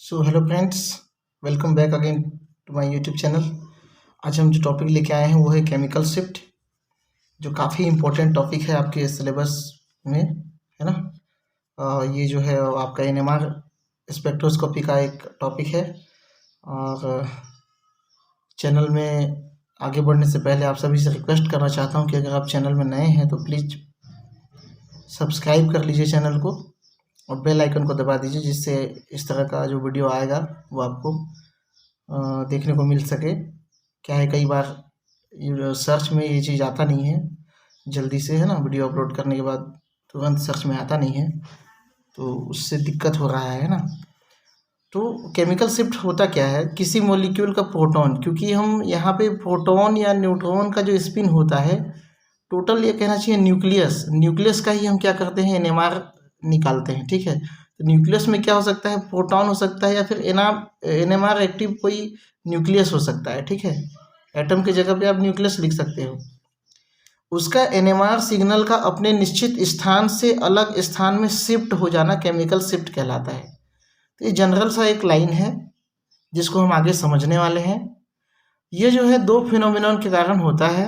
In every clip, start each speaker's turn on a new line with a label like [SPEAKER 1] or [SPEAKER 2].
[SPEAKER 1] So hello friends, welcome back again to my YouTube channel. आज हम जो topic लेके आए हैं वो है केमिकल शिफ्ट, जो काफ़ी इम्पोर्टेंट टॉपिक है आपके सिलेबस में, है ना। ये जो है आपका एनएमआर स्पेक्ट्रोस्कोपी का एक टॉपिक है। और चैनल में आगे बढ़ने से पहले आप सभी से रिक्वेस्ट करना चाहता हूँ कि अगर आप चैनल में नए हैं तो प्लीज़ सब्सक्राइब कर लीजिए चैनल को और बेल आइकन को दबा दीजिए, जिससे इस तरह का जो वीडियो आएगा वो आपको देखने को मिल सके। क्या है, कई बार सर्च में ये चीज़ आता नहीं है जल्दी से, है ना। वीडियो अपलोड करने के बाद तुरंत सर्च में आता नहीं है, तो उससे दिक्कत हो रहा है ना। तो केमिकल शिफ्ट होता क्या है, किसी मॉलिक्यूल का प्रोटॉन, क्योंकि हम यहाँ पे प्रोटॉन या न्यूट्रॉन का जो स्पिन होता है, टोटल ये कहना चाहिए न्यूक्लियस का ही हम क्या करते हैं, एनएमआर निकालते हैं। ठीक है, तो न्यूक्लियस में क्या हो सकता है, प्रोटॉन हो सकता है या फिर एनएमआर एक्टिव कोई न्यूक्लियस हो सकता है। ठीक है, एटम की जगह पे आप न्यूक्लियस लिख सकते हो। उसका एनएमआर सिग्नल का अपने निश्चित स्थान से अलग स्थान में शिफ्ट हो जाना केमिकल शिफ्ट कहलाता है। तो ये जनरल सा एक लाइन है जिसको हम आगे समझने वाले हैं। ये जो है दो फिनोमिनन के कारण होता है।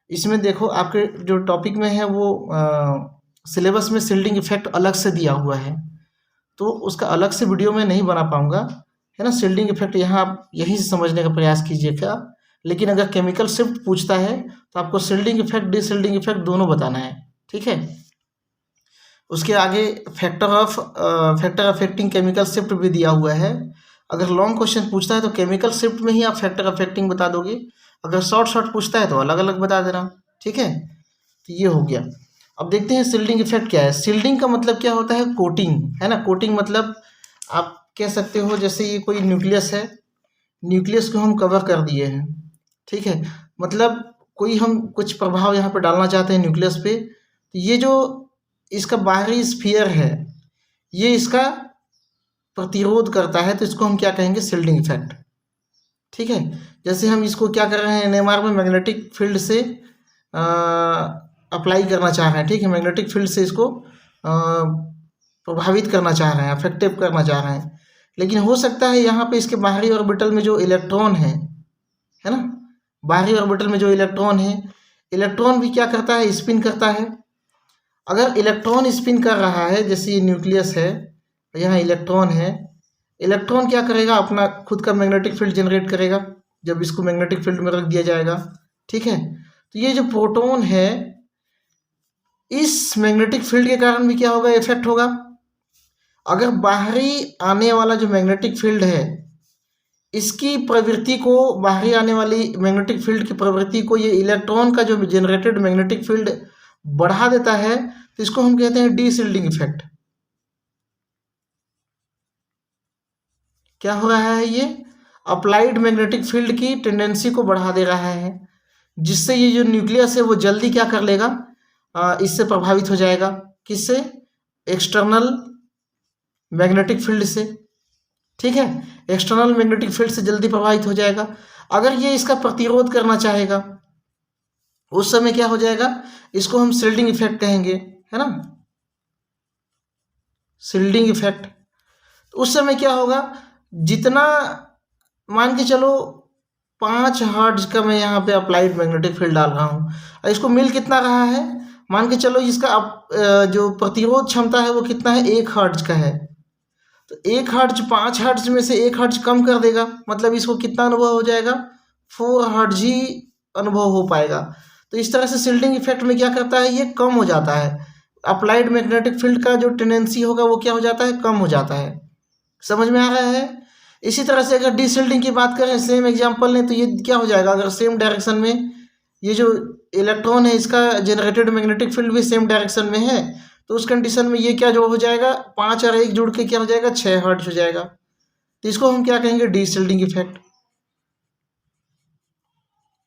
[SPEAKER 1] इसमें देखो, आपके जो टॉपिक में है वो सिलेबस में शिल्डिंग इफेक्ट अलग से दिया हुआ है, तो उसका अलग से वीडियो में नहीं बना पाऊंगा, है ना। शिल्डिंग इफेक्ट यहाँ आप यहीं से समझने का प्रयास कीजिएगा। लेकिन अगर केमिकल शिफ्ट पूछता है तो आपको शिल्डिंग इफेक्ट डिशिल्डिंग इफेक्ट दोनों बताना है। ठीक है, उसके आगे फैक्टर अफेक्टिंग केमिकल शिफ्ट भी दिया हुआ है। अगर लॉन्ग क्वेश्चन पूछता है तो केमिकल शिफ्ट में ही आप फैक्टर अफेक्टिंग बता दोगे, अगर शॉर्ट पूछता है तो अलग अलग बता देना। ठीक है, तो ये हो गया। अब देखते हैं शिल्डिंग इफेक्ट क्या है। शिल्डिंग का मतलब क्या होता है, कोटिंग, है ना। कोटिंग मतलब आप कह सकते हो जैसे ये कोई न्यूक्लियस है, न्यूक्लियस को हम कवर कर दिए हैं। ठीक है, मतलब कोई हम कुछ प्रभाव यहाँ पे डालना चाहते हैं न्यूक्लियस पे, तो ये जो इसका बाहरी स्फीयर है ये इसका प्रतिरोध करता है, तो इसको हम क्या कहेंगे, शिल्डिंग इफेक्ट। ठीक है, जैसे हम इसको क्या कर रहे हैं, एनएमआर में मैग्नेटिक फील्ड से अप्लाई करना चाह रहे हैं। ठीक है, मैग्नेटिक फील्ड से इसको प्रभावित करना चाह रहे हैं, अफेक्टिव करना चाह रहे हैं। लेकिन हो सकता है यहाँ पे इसके बाहरी ऑर्बिटल में जो इलेक्ट्रॉन है ना, बाहरी ऑर्बिटल में जो इलेक्ट्रॉन है, इलेक्ट्रॉन भी क्या करता है, स्पिन करता है। अगर इलेक्ट्रॉन स्पिन कर रहा है, जैसे ये न्यूक्लियस है, यहाँ इलेक्ट्रॉन है, इलेक्ट्रॉन क्या करेगा, अपना खुद का मैग्नेटिक फील्ड जनरेट करेगा जब इसको मैग्नेटिक फील्ड में रख दिया जाएगा। ठीक है, तो ये जो प्रोटॉन है, इस मैग्नेटिक फील्ड के कारण भी क्या होगा, इफेक्ट होगा। अगर बाहरी आने वाला जो मैग्नेटिक फील्ड है, इसकी प्रवृत्ति को, बाहरी आने वाली मैग्नेटिक फील्ड की प्रवृत्ति को ये इलेक्ट्रॉन का जो जनरेटेड मैग्नेटिक फील्ड बढ़ा देता है, तो इसको हम कहते हैं डीशिल्डिंग इफेक्ट। क्या हो रहा है, ये अप्लाइड मैग्नेटिक फील्ड की टेंडेंसी को बढ़ा दे रहा है, जिससे ये जो न्यूक्लियस है वो जल्दी क्या कर लेगा, इससे प्रभावित हो जाएगा। किससे, एक्सटर्नल मैग्नेटिक फील्ड से। ठीक है, एक्सटर्नल मैग्नेटिक फील्ड से जल्दी प्रभावित हो जाएगा। अगर ये इसका प्रतिरोध करना चाहेगा, उस समय क्या हो जाएगा, इसको हम शिल्डिंग इफेक्ट कहेंगे, है ना, शिल्डिंग इफेक्ट। उस समय क्या होगा, जितना मान के चलो 5 हर्ट्ज का मैं यहाँ पे अप्लाइड मैग्नेटिक फील्ड डाल रहा हूँ, और इसको मिल कितना रहा है, मान के चलो इसका जो प्रतिरोध क्षमता है वो कितना है, 1 हर्ट्ज का है। तो 1 हर्ट्ज 5 हर्ट्ज में से 1 हर्ट्ज कम कर देगा, मतलब इसको कितना अनुभव हो जाएगा, 4 हर्ट्ज ही अनुभव हो पाएगा। तो इस तरह से शिल्डिंग इफेक्ट में क्या करता है, ये कम हो जाता है। अप्लाइड मैग्नेटिक फील्ड का जो टेंडेंसी होगा वो क्या हो जाता है, कम हो जाता है। समझ में आ रहा है। इसी तरह से अगर डीशिल्डिंग की बात करें, सेम एग्जांपल लें, तो ये क्या हो जाएगा, अगर सेम डायरेक्शन में ये जो इलेक्ट्रॉन है इसका जनरेटेड मैग्नेटिक फील्ड भी सेम डायरेक्शन में है, तो उस कंडीशन में ये क्या जो हो जाएगा, 5 और 1 जुड़ के क्या हो जाएगा, 6 हर्ट्ज हो जाएगा। तो इसको हम क्या कहेंगे, डीशिल्डिंग इफेक्ट।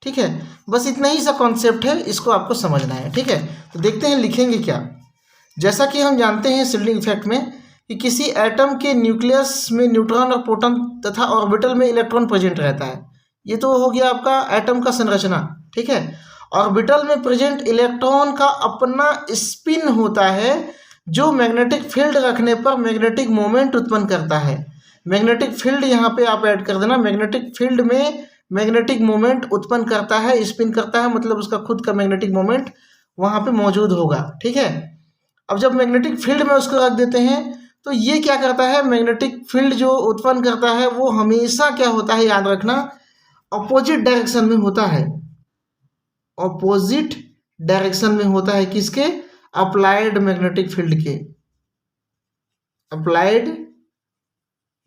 [SPEAKER 1] ठीक है, बस इतना ही सा कॉन्सेप्ट है, इसको आपको समझना है। ठीक है, तो देखते हैं लिखेंगे क्या। जैसा कि हम जानते हैं शिल्डिंग इफेक्ट में कि किसी एटम के न्यूक्लियस में न्यूट्रॉन और प्रोटॉन तथा ऑर्बिटल में इलेक्ट्रॉन प्रेजेंट रहता है। ये तो हो गया आपका एटम का संरचना। ठीक है, ऑर्बिटल में प्रेजेंट इलेक्ट्रॉन का अपना स्पिन होता है, जो मैग्नेटिक फील्ड रखने पर मैग्नेटिक मोमेंट उत्पन्न करता है। मैग्नेटिक फील्ड यहाँ पे आप ऐड कर देना। मैग्नेटिक फील्ड में मैग्नेटिक मोमेंट उत्पन्न करता है, स्पिन करता है, मतलब उसका खुद का मैग्नेटिक मोमेंट वहाँ पे मौजूद होगा। ठीक है, अब जब मैग्नेटिक फील्ड में उसको रख देते हैं तो ये क्या करता है, मैग्नेटिक फील्ड जो उत्पन्न करता है वो हमेशा क्या होता है, याद रखना, अपोजिट डायरेक्शन में होता है। अपोजिट डायरेक्शन में होता है किसके, अप्लाइड मैग्नेटिक फील्ड के, अप्लाइड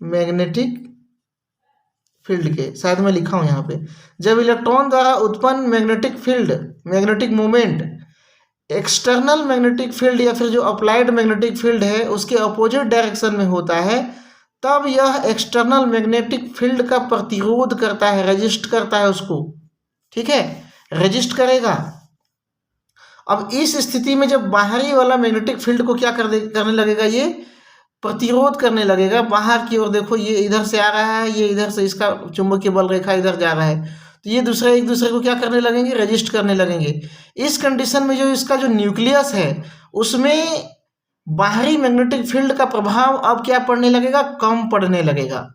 [SPEAKER 1] मैग्नेटिक फील्ड के। शायद मैं लिखा हूं यहाँ पे, जब इलेक्ट्रॉन द्वारा उत्पन्न magnetic field, magnetic moment external magnetic field या फिर जो अप्लाइड मैग्नेटिक फील्ड है उसके अपोजिट डायरेक्शन में होता है, तब यह एक्सटर्नल मैग्नेटिक फील्ड का प्रतिरोध करता है, रेजिस्ट करता है उसको। ठीक है, रेजिस्ट करेगा। अब इस स्थिति में जब बाहरी वाला मैग्नेटिक फील्ड को क्या करने लगेगा, ये प्रतिरोध करने लगेगा बाहर की ओर। देखो ये इधर से आ रहा है, ये इधर से, इसका चुंबकीय बल रेखा इधर जा रहा है, तो ये दूसरे एक दूसरे को क्या करने लगेंगे, रेजिस्ट करने लगेंगे। इस कंडीशन में जो इसका जो न्यूक्लियस है उसमें बाहरी मैग्नेटिक फील्ड का प्रभाव अब क्या पड़ने लगेगा, कम पड़ने लगेगा।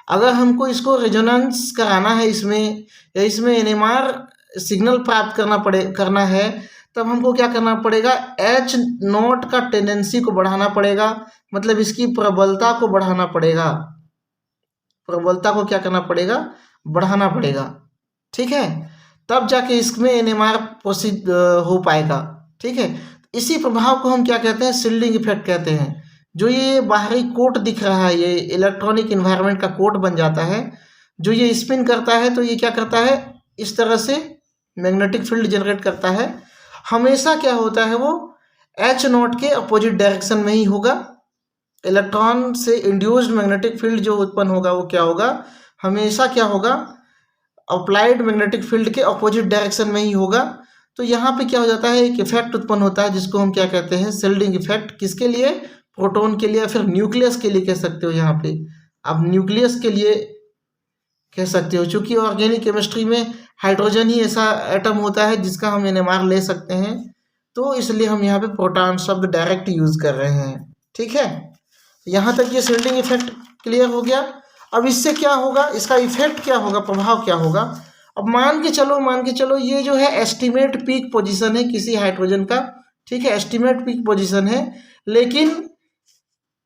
[SPEAKER 1] अगर हमको इसको रेजोनेंस कराना है इसमें, या इसमें एनएमआर सिग्नल प्राप्त करना है, तब हमको क्या करना पड़ेगा, एच नॉट का टेंडेंसी को बढ़ाना पड़ेगा, मतलब इसकी प्रबलता को बढ़ाना पड़ेगा, प्रबलता को क्या करना पड़ेगा, बढ़ाना पड़ेगा। ठीक है, तब जाके इसमें एनएमआर प्रोसीड हो पाएगा। ठीक है, इसी प्रभाव को हम क्या कहते हैं, शील्डिंग इफेक्ट कहते हैं। जो ये बाहरी कोट दिख रहा है, ये इलेक्ट्रॉनिक इन्वायरमेंट का कोट बन जाता है, जो ये स्पिन करता है, तो ये क्या करता है, इस तरह से मैग्नेटिक फील्ड जनरेट करता है। हमेशा क्या होता है, वो एच नॉट के अपोजिट डायरेक्शन में ही होगा। इलेक्ट्रॉन से इंड्यूस्ड मैग्नेटिक फील्ड जो उत्पन्न होगा वो क्या होगा, हमेशा क्या होगा, अप्लाइड मैग्नेटिक फील्ड के अपोजिट डायरेक्शन में ही होगा। तो यहाँ पे क्या हो जाता है, एक इफेक्ट उत्पन्न होता है जिसको हम क्या कहते हैं, शील्डिंग इफेक्ट। किसके लिए, प्रोटॉन के लिए, या फिर न्यूक्लियस के लिए कह सकते हो। यहाँ पे आप न्यूक्लियस के लिए कह सकते हो, चूंकि ऑर्गेनिक केमिस्ट्री में हाइड्रोजन ही ऐसा एटम होता है जिसका हम एनएमआर ले सकते हैं, तो इसलिए हम यहाँ पे प्रोटॉन शब्द डायरेक्ट यूज कर रहे हैं। ठीक है, यहाँ तक ये शील्डिंग इफेक्ट क्लियर हो गया। अब इससे क्या होगा, इसका इफेक्ट क्या होगा, प्रभाव क्या होगा। अब मान के चलो ये जो है एस्टिमेट पीक पोजीशन है किसी हाइड्रोजन का। ठीक है, एस्टिमेट पीक पोजीशन है, लेकिन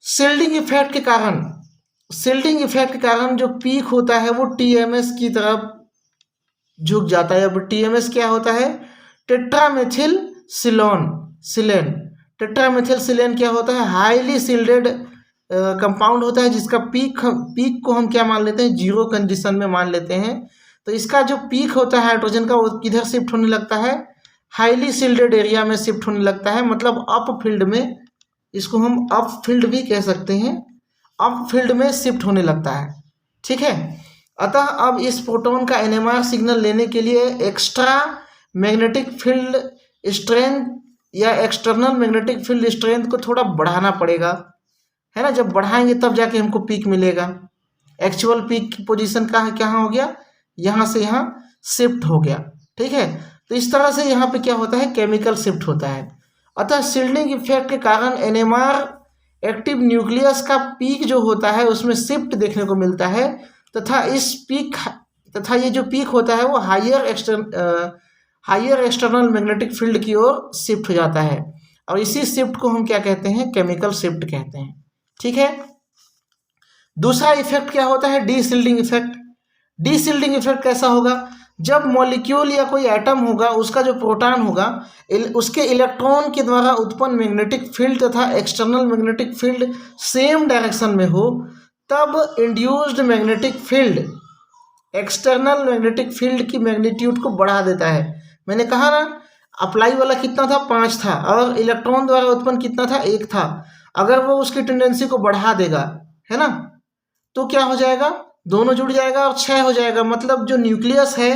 [SPEAKER 1] शील्डिंग इफेक्ट के कारण जो पीक होता है वो टीएमएस की तरफ झुक जाता है। अब टीएमएस क्या होता है, टेट्रामेथिल सिलेन। टेट्रामेथिल सिलेन क्या होता है, हाईली शील्डेड कंपाउंड होता है, जिसका पीक को हम क्या मान लेते हैं, जीरो कंडीशन में मान लेते हैं। तो इसका जो पीक होता है हाइड्रोजन का, वो किधर शिफ्ट होने लगता है, हाईली शील्डेड एरिया में शिफ्ट होने लगता है, मतलब अप फील्ड में। इसको हम अप फील्ड भी कह सकते हैं, अप फील्ड में शिफ्ट होने लगता है। ठीक है, अतः अब इस प्रोटॉन का एनएमआर सिग्नल लेने के लिए एक्स्ट्रा मैग्नेटिक फील्ड स्ट्रेंथ या एक्सटर्नल मैग्नेटिक फील्ड स्ट्रेंथ को थोड़ा बढ़ाना पड़ेगा, है ना। जब बढ़ाएंगे तब जाके हमको पीक मिलेगा। एक्चुअल पीक की पोजीशन कहाँ हो गया, यहाँ से यहाँ शिफ्ट हो गया। ठीक है, तो इस तरह से यहाँ पे क्या होता है, केमिकल शिफ्ट होता है। अतः शील्डिंग इफेक्ट के कारण एनएमआर एक्टिव न्यूक्लियस का पीक जो होता है उसमें शिफ्ट देखने को मिलता है, तथा ये जो पीक होता है वो हायर एक्सटर्नल मैग्नेटिक फील्ड की ओर शिफ्ट हो जाता है, और इसी शिफ्ट को हम क्या कहते हैं, केमिकल शिफ्ट कहते हैं। ठीक है, दूसरा इफेक्ट क्या होता है, D shielding effect. D shielding effect कैसा होगा, जब मॉलिक्यूल या कोई एटम होगा, उसका जो प्रोटॉन होगा, उसके इलेक्ट्रॉन के द्वारा उत्पन्न मैग्नेटिक फील्ड तथा external magnetic field same direction में हो, तब induced magnetic field external magnetic field की मैग्नीट्यूड को बढ़ा देता है। मैंने कहा ना, अप्लाई वाला कितना था, 5 था, और इलेक्ट्रॉन द्वारा उत्पन्न कितना था, 1 था। अगर वो उसकी टेंडेंसी को बढ़ा देगा, है ना, तो क्या हो जाएगा, दोनों जुड़ जाएगा और 6 हो जाएगा। मतलब जो न्यूक्लियस है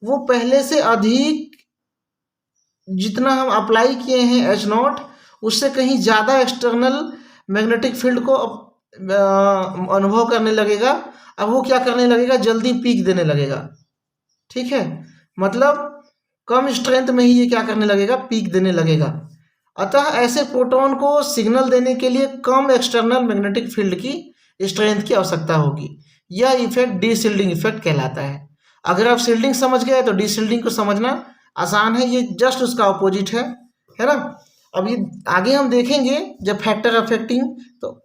[SPEAKER 1] वो पहले से अधिक, जितना हम अप्लाई किए हैं एच नॉट, उससे कहीं ज़्यादा एक्सटर्नल मैग्नेटिक फील्ड को अनुभव करने लगेगा। अब वो क्या करने लगेगा, जल्दी पीक देने लगेगा। ठीक है, मतलब कम स्ट्रेंथ में ही ये क्या करने लगेगा, पीक देने लगेगा। अतः ऐसे प्रोटॉन को सिग्नल देने के लिए कम एक्सटर्नल मैग्नेटिक फील्ड की स्ट्रेंथ की आवश्यकता होगी। यह इफेक्ट डी शील्डिंग इफेक्ट कहलाता है। अगर आप शील्डिंग समझ गए तो डी शील्डिंग को समझना आसान है, ये जस्ट उसका अपोजिट है ना। अब ये आगे हम देखेंगे जब फैक्टर अफेक्टिंग, तो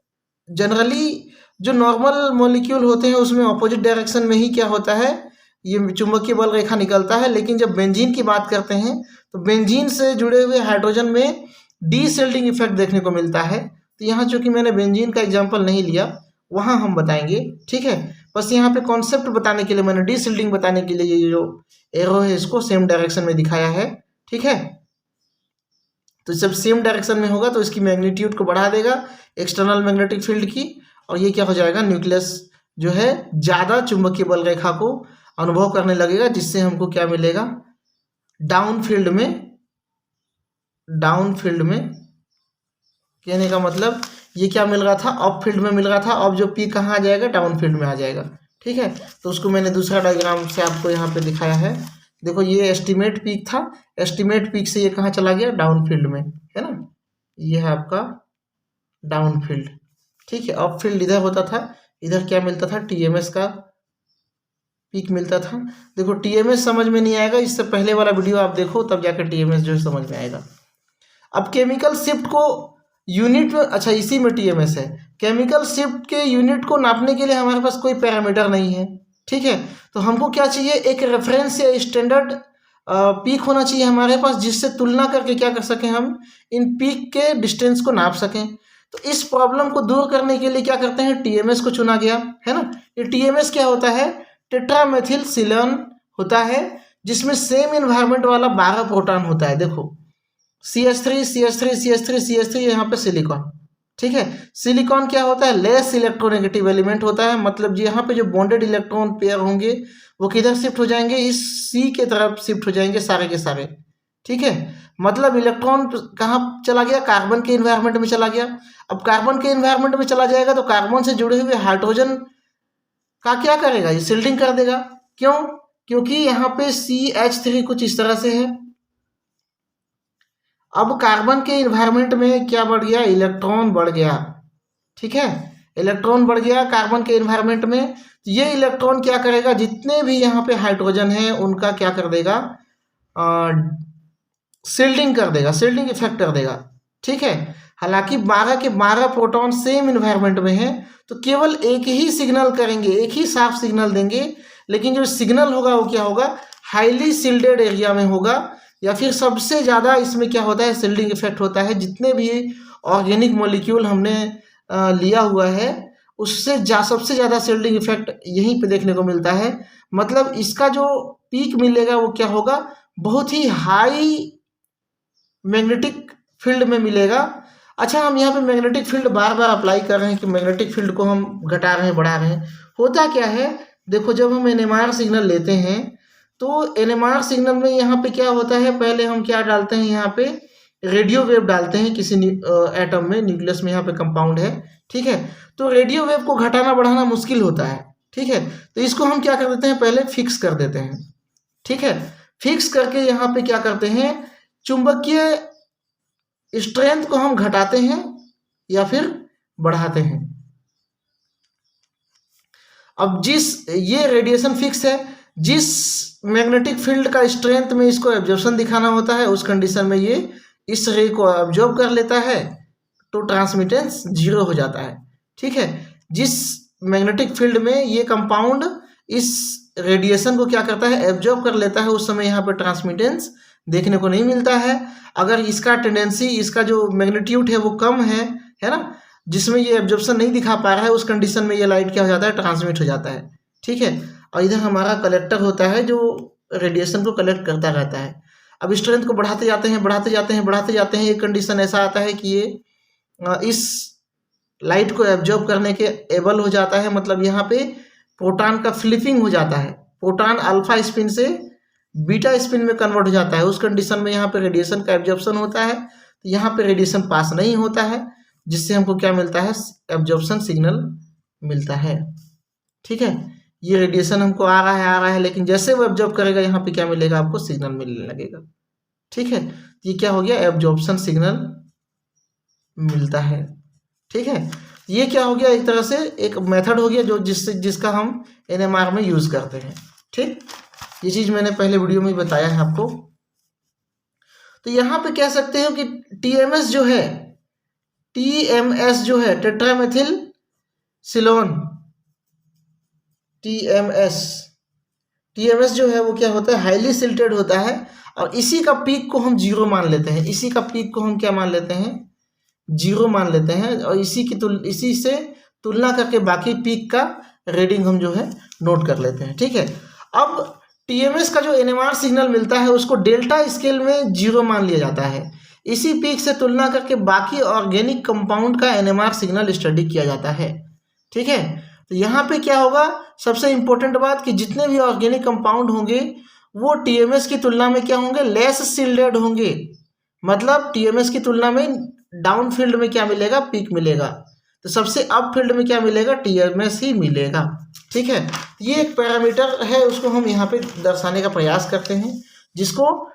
[SPEAKER 1] जनरली जो नॉर्मल मॉलिक्यूल होते हैं उसमें अपोजिट डायरेक्शन में ही क्या होता है, ये चुंबकीय बल रेखा निकलता है। लेकिन जब बेंजीन की बात करते हैं तो बेंजीन से जुड़े हुए हाइड्रोजन में डी शील्डिंग इफेक्ट देखने को मिलता है। तो यहाँ चूंकि मैंने बेंजीन का एग्जाम्पल नहीं लिया, वहाँ हम बताएंगे, ठीक है। बस यहाँ पे कॉन्सेप्ट बताने के लिए मैंने डी शील्डिंग बताने के लिए ये जो एरो है इसको सेम डायरेक्शन में दिखाया है, ठीक है। तो जब सेम डायरेक्शन में होगा तो इसकी मैग्नीट्यूड को बढ़ा देगा एक्सटर्नल मैग्नेटिक फील्ड की, और ये क्या हो जाएगा, न्यूक्लियस जो है ज़्यादा चुंबकीय बल रेखा को अनुभव करने लगेगा, जिससे हमको क्या मिलेगा, डाउन फील्ड में कहने का मतलब ये क्या मिल रहा था, अप फील्ड में मिल रहा था। अब जो पी कहाँ आ जाएगा, डाउन फील्ड में आ जाएगा, ठीक है। तो उसको मैंने दूसरा डायग्राम से आपको यहाँ पे दिखाया है। देखो ये एस्टिमेट पीक था, एस्टिमेट पीक से ये कहाँ चला गया, डाउन फील्ड में, है ना। ये है आपका डाउन फील्ड, ठीक है। अप फील्ड इधर होता था, इधर क्या मिलता था, टीएमएस का पीक मिलता था। देखो टीएमएस समझ में नहीं आएगा, इससे पहले वाला वीडियो आप देखो, तब जाकर टीएमएस जो है समझ में आएगा। अब केमिकल शिफ्ट को यूनिट में, अच्छा इसी में टीएमएस है। केमिकल शिफ्ट के यूनिट को नापने के लिए हमारे पास कोई पैरामीटर नहीं है, ठीक है। तो हमको क्या चाहिए, एक रेफरेंस या स्टैंडर्ड पीक होना चाहिए हमारे पास, जिससे तुलना करके क्या कर सकें, हम इन पीक के डिस्टेंस को नाप सकें। तो इस प्रॉब्लम को दूर करने के लिए क्या करते हैं, टीएमएस को चुना गया, है ना। ये टीएमएस क्या होता है, टेट्रामेथिल सिलोन होता है, जिसमें सेम इन्वायरमेंट वाला 12 प्रोटॉन होता है। देखो CH3 CH3 CH3 CH3, यहाँ पे सिलिकॉन, ठीक है। सिलिकॉन क्या होता है, लेस इलेक्ट्रोनेगेटिव एलिमेंट होता है, मतलब यहाँ पे जो बॉन्डेड इलेक्ट्रॉन पेयर होंगे वो किधर शिफ्ट हो जाएंगे, इस C के तरफ शिफ्ट हो जाएंगे सारे के सारे, ठीक है। मतलब इलेक्ट्रॉन कहाँ चला गया, कार्बन के इन्वायरमेंट में चला गया। अब कार्बन के इन्वायरमेंट में चला जाएगा तो कार्बन से जुड़े हुए हाइड्रोजन का क्या करेगा, ये शील्डिंग कर देगा। क्यों, क्योंकि यहाँ पे CH3 कुछ इस तरह से है। अब कार्बन के इन्वायरमेंट में क्या बढ़ गया, इलेक्ट्रॉन बढ़ गया, ठीक है। इलेक्ट्रॉन बढ़ गया कार्बन के इन्वायरमेंट में, तो ये इलेक्ट्रॉन क्या करेगा, जितने भी यहाँ पे हाइड्रोजन है उनका क्या कर देगा, शील्डिंग कर देगा, शील्डिंग इफेक्ट कर देगा, ठीक है। हालांकि 12 के 12 प्रोटॉन सेम इन्वायरमेंट में है, तो केवल एक ही सिग्नल करेंगे, एक ही साफ सिग्नल देंगे, लेकिन जो सिग्नल होगा वो क्या होगा, हाईली शील्डेड एरिया में होगा, या फिर सबसे ज़्यादा इसमें क्या होता है, शील्डिंग इफेक्ट होता है। जितने भी ऑर्गेनिक मॉलिक्यूल हमने लिया हुआ है उससे सबसे ज़्यादा शील्डिंग इफेक्ट यहीं पे देखने को मिलता है। मतलब इसका जो पीक मिलेगा वो क्या होगा, बहुत ही हाई मैग्नेटिक फील्ड में मिलेगा। अच्छा, हम यहाँ पे मैग्नेटिक फील्ड बार बार अप्लाई कर रहे हैं कि मैग्नेटिक फील्ड को हम घटा रहे हैं बढ़ा रहे हैं। होता क्या है, देखो जब हम NMR सिग्नल लेते हैं तो NMR सिग्नल में यहाँ पे क्या होता है, पहले हम क्या डालते हैं, यहाँ पे रेडियो वेव डालते हैं किसी एटम में, न्यूक्लियस में यहाँ पे कंपाउंड है, ठीक है। तो रेडियो वेव को घटाना बढ़ाना मुश्किल होता है, ठीक है। तो इसको हम क्या कर देते हैं, पहले फिक्स कर देते हैं, ठीक है। फिक्स करके यहाँ पे क्या करते हैं, चुंबकीय स्ट्रेंथ को हम घटाते हैं या फिर बढ़ाते हैं। अब ये रेडिएशन फिक्स है, जिस मैग्नेटिक फील्ड का स्ट्रेंथ में इसको एब्जॉर्प्शन दिखाना होता है, उस कंडीशन में ये इस रे को एब्जॉर्ब कर लेता है, तो ट्रांसमिटेंस 0 हो जाता है, ठीक है। जिस मैग्नेटिक फील्ड में ये कंपाउंड इस रेडिएशन को क्या करता है, एब्जॉर्ब कर लेता है, उस समय यहाँ पर ट्रांसमिटेंस देखने को नहीं मिलता है। अगर इसका टेंडेंसी, इसका जो मैग्नीट्यूड है वो कम है ना, जिसमें ये एब्जॉर्प्शन नहीं दिखा पा रहा है, उस कंडीशन में ये लाइट क्या हो जाता है, ट्रांसमिट हो जाता है, ठीक है। और इधर हमारा कलेक्टर होता है जो रेडिएशन को कलेक्ट करता रहता है। अब स्ट्रेंथ को बढ़ाते जाते हैं बढ़ाते जाते हैं बढ़ाते जाते हैं, एक कंडीशन ऐसा आता है कि ये इस लाइट को एब्जॉर्ब करने के एबल हो जाता है। मतलब यहाँ पे प्रोटॉन का फ्लिपिंग हो जाता है, प्रोटॉन अल्फा स्पिन से बीटा स्पिन में कन्वर्ट हो जाता है। उस कंडीशन में यहाँ पे रेडिएशन का एब्जॉर्प्शन होता है, तो यहाँ पे रेडिएशन पास नहीं होता है, जिससे हमको क्या मिलता है, एब्जॉर्प्शन सिग्नल मिलता है, ठीक है। ये रेडिएशन हमको आ रहा है, लेकिन जैसे वो एब्जॉर्ब करेगा यहाँ पे क्या मिलेगा, आपको सिग्नल मिलने लगेगा, ठीक है। ये क्या हो गया, एब्जॉर्प्शन सिग्नल मिलता है, ठीक है। ये क्या हो गया, एक तरह से एक मेथड हो गया जो जिसका हम NMR में यूज़ करते हैं। ठीक, ये चीज़ मैंने पहले वीडियो में ही बताया है आपको। तो यहाँ पे कह सकते हो कि TMS जो है, TMS जो है टेट्रामेथिल सिलोन, TMS जो है वो क्या होता है, हाईली सिल्टेड होता है, और इसी का पीक को हम जीरो मान लेते हैं। इसी का पीक को हम क्या मान लेते हैं, जीरो मान लेते हैं, और इसी से तुलना करके बाकी पीक का रीडिंग हम जो है नोट कर लेते हैं। ठीक है, अब TMS का जो NMR सिग्नल मिलता है उसको डेल्टा स्केल में जीरो मान लिया जाता है। इसी पीक से तुलना करके बाकी ऑर्गेनिक कंपाउंड का NMR सिग्नल स्टडी किया जाता है। ठीक है, तो यहाँ पे क्या होगा, सबसे इंपॉर्टेंट बात कि जितने भी ऑर्गेनिक कंपाउंड होंगे वो TMS की तुलना में क्या होंगे, लेस सिल्डेड होंगे। मतलब TMS की तुलना में डाउन फील्ड में क्या मिलेगा, पीक मिलेगा। तो सबसे अप फील्ड में क्या मिलेगा, TMS ही मिलेगा। ठीक है, ये एक पैरामीटर है, उसको हम यहाँ पे दर्शाने का प्रयास करते हैं, जिसको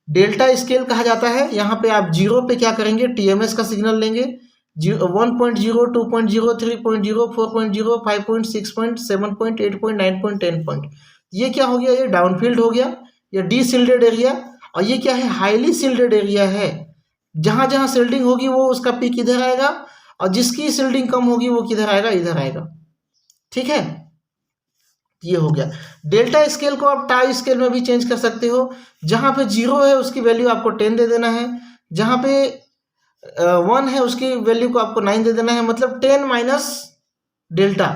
[SPEAKER 1] डेल्टा स्केल कहा जाता है। यहाँ पे आप जीरो पे क्या करेंगे, TMS का सिग्नल लेंगे, 1.0, 2.0, 3.0, 4.0, 5.6, 7.8, 9, 10 ये क्या हो गया, ये डाउन फील्ड हो गया, ये डी सिल्डेड एरिया। और ये क्या है, हाईली सिल्डेड एरिया है। जहाँ जहाँ सिल्डिंग होगी वो उसका पीक इधर आएगा, और जिसकी सिल्डिंग कम होगी वो किधर आएगा, इधर आएगा। ठीक है, ये हो गया। डेल्टा स्केल को आप टाई स्केल में भी चेंज कर सकते हो। जहाँ पे जीरो है उसकी वैल्यू आपको 10 दे देना है, जहाँ पे 1 है उसकी वैल्यू को आपको 9 दे देना है। मतलब 10 minus delta,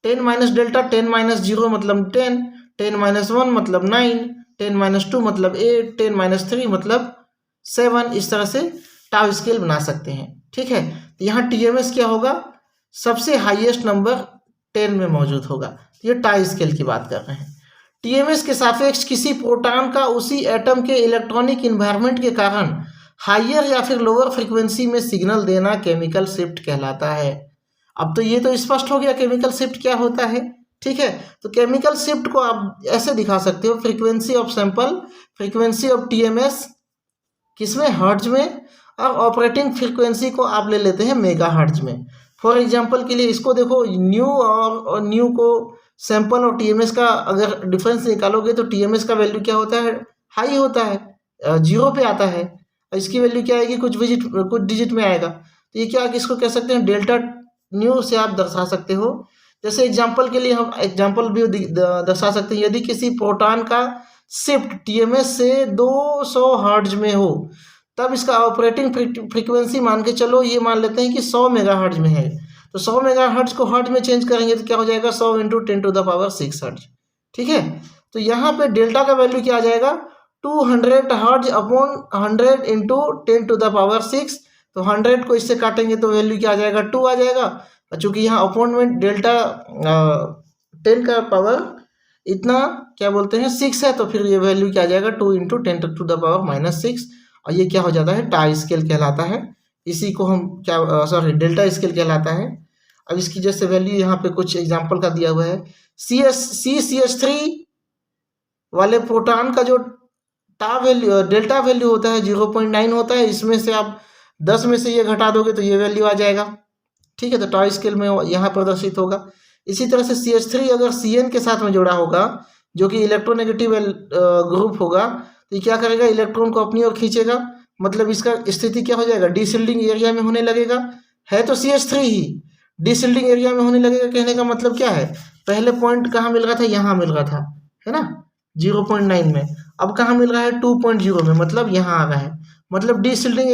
[SPEAKER 1] 10 minus delta, 10 minus zero मतलब 10, 10 माइनस 1 मतलब 9, 10 माइनस 2 मतलब 8, 10 माइनस 3 मतलब 7। इस तरह से टाउ स्केल बना सकते हैं। ठीक है, तो यहाँ TMS क्या होगा, सबसे हाईएस्ट नंबर 10 में मौजूद होगा। ये टाई स्केल की बात कर रहे हैं। TMS के सापेक्ष किसी प्रोटॉन का उसी एटम के इलेक्ट्रॉनिक इन्वायरमेंट के कारण हाइयर या फिर लोअर फ्रीक्वेंसी में सिग्नल देना केमिकल शिफ्ट कहलाता है। अब तो ये तो स्पष्ट हो गया केमिकल शिफ्ट क्या होता है। ठीक है, तो केमिकल शिफ्ट को आप ऐसे दिखा सकते हो, frequency of sample, frequency of TMS किसमें, हर्ट्ज में, और ऑपरेटिंग फ्रीक्वेंसी को आप ले लेते हैं मेगा हर्ट्ज में। फॉर एग्जांपल के लिए इसको देखो, न्यू और न्यू को सैंपल और TMS का अगर डिफरेंस निकालोगे तो TMS का वैल्यू क्या होता है, हाई होता है, 0 पे आता है, और इसकी वैल्यू क्या आएगी, कुछ डिजिट में आएगा। तो ये क्या, किसको कह सकते हैं, डेल्टा न्यू से आप दर्शा सकते हो। जैसे एग्जाम्पल के लिए हम एग्जाम्पल भी दर्शा सकते हैं, यदि किसी प्रोटॉन का शिफ्ट TMS से 200 हर्ट्ज में हो, तब इसका ऑपरेटिंग फ्रीक्वेंसी मान के चलो, ये मान लेते हैं कि 100 मेगा हर्ट्ज में है। तो 100 मेगा हर्ट्ज को हर्ट्ज में चेंज करेंगे तो क्या हो जाएगा, 100 × 10⁻6 हर्ट्ज। ठीक है, तो यहाँ पे डेल्टा का वैल्यू क्या आ जाएगा, 200 हर्ट्ज अपॉन 100 × 10⁻6। तो 100 को इससे काटेंगे तो वैल्यू क्या आ जाएगा, 2 आ जाएगा। चूँकि यहाँ अपॉन में डेल्टा 10 का पावर इतना क्या बोलते हैं 6 है, तो फिर ये वैल्यू क्या आ जाएगा, 2 × 10⁻6। और ये क्या हो जाता है, टाई स्केल कहलाता है। इसी को हम क्या, सॉरी, डेल्टा स्केल कहलाता है। अब इसकी जैसे वैल्यू यहाँ पे कुछ एग्जांपल का दिया हुआ है, CH3 वाले प्रोटॉन का जो डेल्टा वैल्यू होता है 0.9 होता है। इसमें से आप 10 में से ये घटा दोगे तो ये वैल्यू आ जाएगा। ठीक है, तो टाई स्केल में यहाँ प्रदर्शित होगा। इसी तरह से CH3 अगर CN के साथ में जोड़ा होगा, जो कि इलेक्ट्रोनेगेटिव ग्रुप होगा, तो ये क्या करेगा, इलेक्ट्रॉन को अपनी ओर खींचेगा। मतलब इसका स्थिति क्या हो जाएगा, डीसिल्डिंग एरिया में होने लगेगा। है तो CH3 ही, डीसिल्डिंग एरिया में होने लगेगा। कहने का मतलब क्या है, पहले पॉइंट कहाँ मिल रहा था, यहाँ मिल रहा था, है ना, 0.9 में। अब कहाँ मिल रहा है, 2.0 में, मतलब यहाँ आ रहा है। मतलब डीसिल्डिंग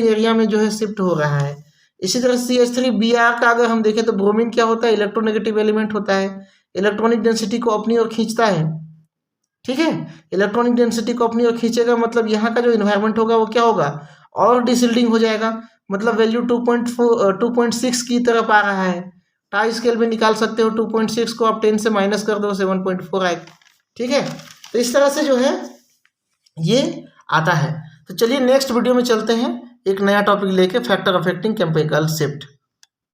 [SPEAKER 1] एरिया में जो है शिफ्ट हो रहा है। इसी तरह CH3Br का अगर हम देखें तो ब्रोमीन क्या होता है, इलेक्ट्रोनेगेटिव एलिमेंट होता है, इलेक्ट्रॉनिक डेंसिटी को अपनी ओर खींचता है। ठीक है, इलेक्ट्रॉनिक डेंसिटी को अपनी ओर खींचेगा, मतलब यहाँ का जो इन्वायरमेंट होगा वो क्या होगा, और डिसिल्डिंग हो जाएगा। मतलब वैल्यू 2.6 की तरफ आ रहा है। टाई स्केल में निकाल सकते हो, 2.6 को आप 10 से माइनस कर दो, 7.4 आएगा। ठीक है, तो इस तरह से जो है ये आता है। तो चलिए नेक्स्ट वीडियो में चलते हैं, एक नया टॉपिक लेके, फैक्टर अफेक्टिंग केमिकल शिफ्ट।